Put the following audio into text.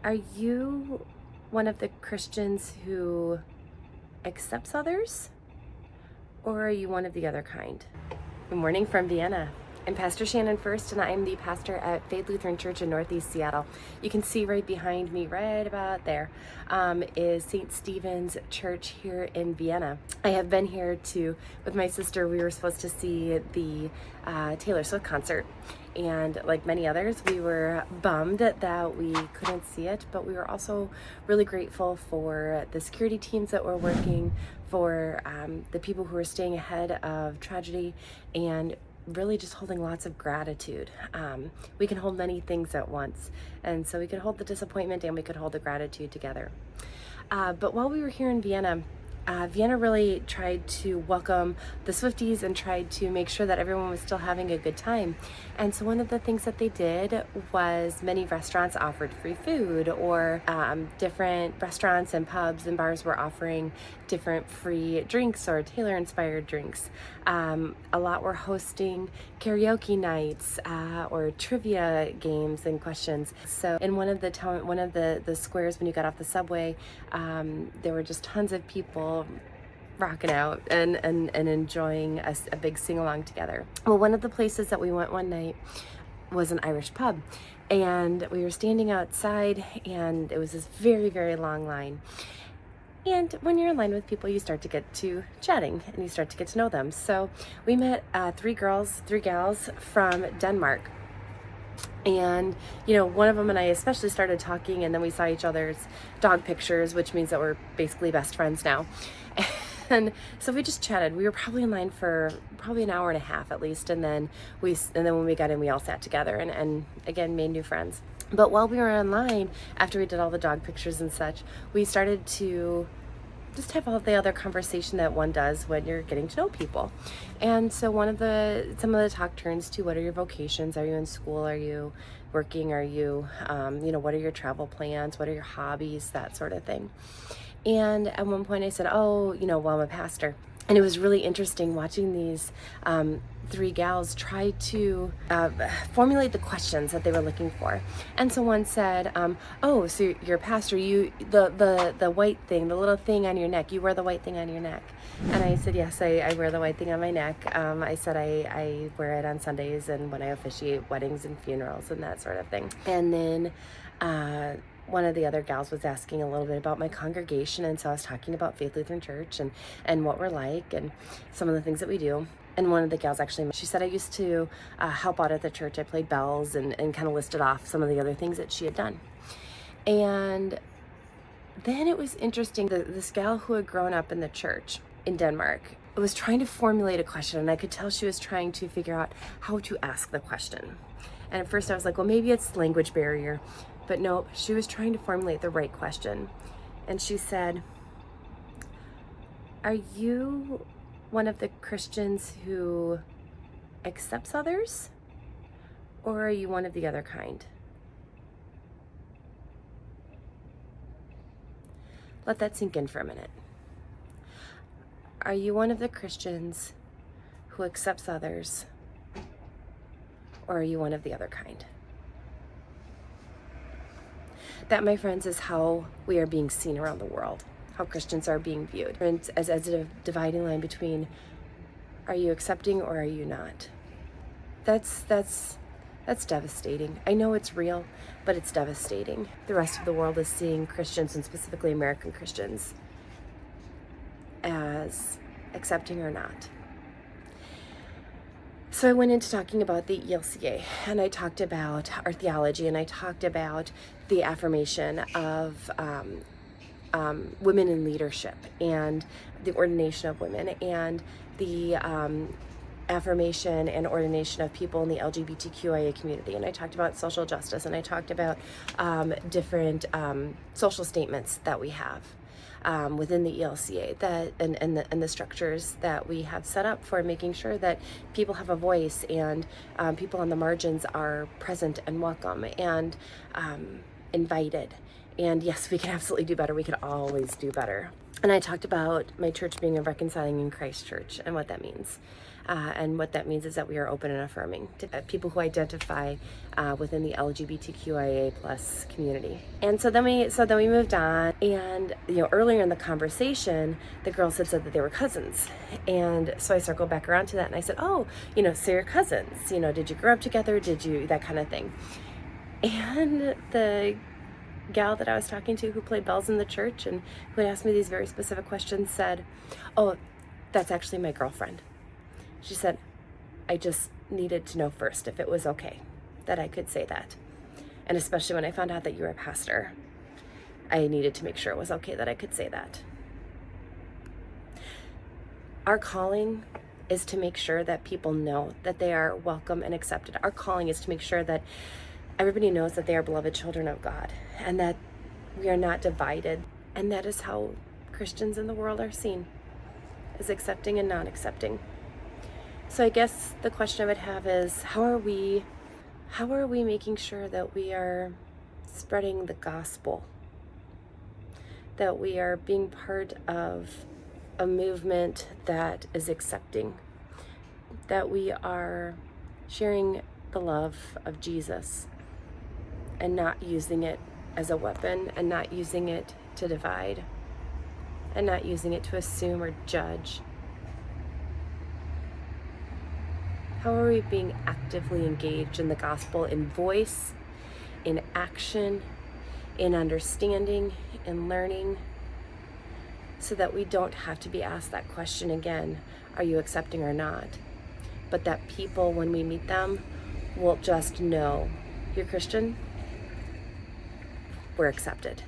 Are you one of the Christians who accepts others, or are you one of the other kind? Good morning from Vienna. I'm Pastor Shannon First, and I'm the pastor at Faith Lutheran Church in Northeast Seattle. You can see right behind me, right about there, is St. Stephen's Church here in Vienna. I have been here with my sister. We were supposed to see the Taylor Swift concert, and like many others, we were bummed that we couldn't see it, but we were also really grateful for the security teams that were working, for the people who were staying ahead of tragedy, and really just holding lots of gratitude. We can hold many things at once, and so we could hold the disappointment and we could hold the gratitude together. But while we were here in Vienna, Vienna really tried to welcome the Swifties and tried to make sure that everyone was still having a good time. And so one of the things that they did was many restaurants offered free food, or different restaurants and pubs and bars were offering different free drinks or Taylor-inspired drinks. A lot were hosting karaoke nights or trivia games and questions. So in one of the squares when you got off the subway, there were just tons of people rocking out and enjoying a big sing-along together. Well, one of the places that we went one night was an Irish pub, and we were standing outside, and it was this very, very long line. And when you're in line with people, you start to get to chatting and you start to get to know them. So we met three gals from Denmark. And, one of them and I especially started talking, and then we saw each other's dog pictures, which means that we're basically best friends now. And so we just chatted. We were probably in line for probably an hour and a half at least. And then when we got in, we all sat together and again, made new friends. But while we were in line, after we did all the dog pictures and such, we started to just have all the other conversation that one does when you're getting to know people. And so some of the talk turns to, what are your vocations? Are you in school? Are you working? Are you, what are your travel plans? What are your hobbies? That sort of thing. And at one point I said, well, I'm a pastor. And it was really interesting watching these three gals try to formulate the questions that they were looking for. And so one said, so you're a pastor, the white thing, the little thing on your neck, you wear the white thing on your neck. And I said, yes, I wear the white thing on my neck. I said I wear it on Sundays and when I officiate weddings and funerals and that sort of thing. And then one of the other gals was asking a little bit about my congregation, and so I was talking about Faith Lutheran Church and what we're like and some of the things that we do. And one of the gals she said, I used to help out at the church. I played bells and kind of listed off some of the other things that she had done. And then it was interesting, this gal who had grown up in the church in Denmark was trying to formulate a question, and I could tell she was trying to figure out how to ask the question. And at first I was like, well, maybe it's language barrier. But no, she was trying to formulate the right question. And she said, are you one of the Christians who accepts others, or are you one of the other kind? Let that sink in for a minute. Are you one of the Christians who accepts others, or are you one of the other kind? That, my friends, is how we are being seen around the world, how Christians are being viewed, and as a dividing line between, are you accepting or are you not? That's devastating. I know it's real, but it's devastating. The rest of the world is seeing Christians, and specifically American Christians, as accepting or not. So I went into talking about the ELCA, and I talked about our theology, and I talked about the affirmation of women in leadership and the ordination of women, and the affirmation and ordination of people in the LGBTQIA community. And I talked about social justice, and I talked about different social statements that we have within the ELCA, and the structures that we have set up for making sure that people have a voice, and people on the margins are present and welcome. And invited. And yes, we can absolutely do better. We can always do better. And I talked about my church being a reconciling in Christ church and what that means. And what that means is that we are open and affirming to people who identify within the LGBTQIA plus community. And so then we moved on, and earlier in the conversation, the girls had said that they were cousins, and so I circled back around to that, and I said, oh, so you're cousins. Did you grow up together? Did you that kind of thing? And the gal that I was talking to, who played bells in the church and who had asked me these very specific questions, said, oh, that's actually my girlfriend. She said, I just needed to know first if it was okay that I could say that. And especially when I found out that you were a pastor, I needed to make sure it was okay that I could say that. Our calling is to make sure that people know that they are welcome and accepted. Our calling is to make sure that everybody knows that they are beloved children of God and that we are not divided. And that is how Christians in the world are seen, as accepting and non-accepting. So I guess the question I would have is, how are we making sure that we are spreading the gospel? That we are being part of a movement that is accepting? That we are sharing the love of Jesus and not using it as a weapon, and not using it to divide, and not using it to assume or judge? How are we being actively engaged in the gospel, in voice, in action, in understanding, in learning, so that we don't have to be asked that question again, are you accepting or not? But that people, when we meet them, will just know, you're Christian, we're accepted.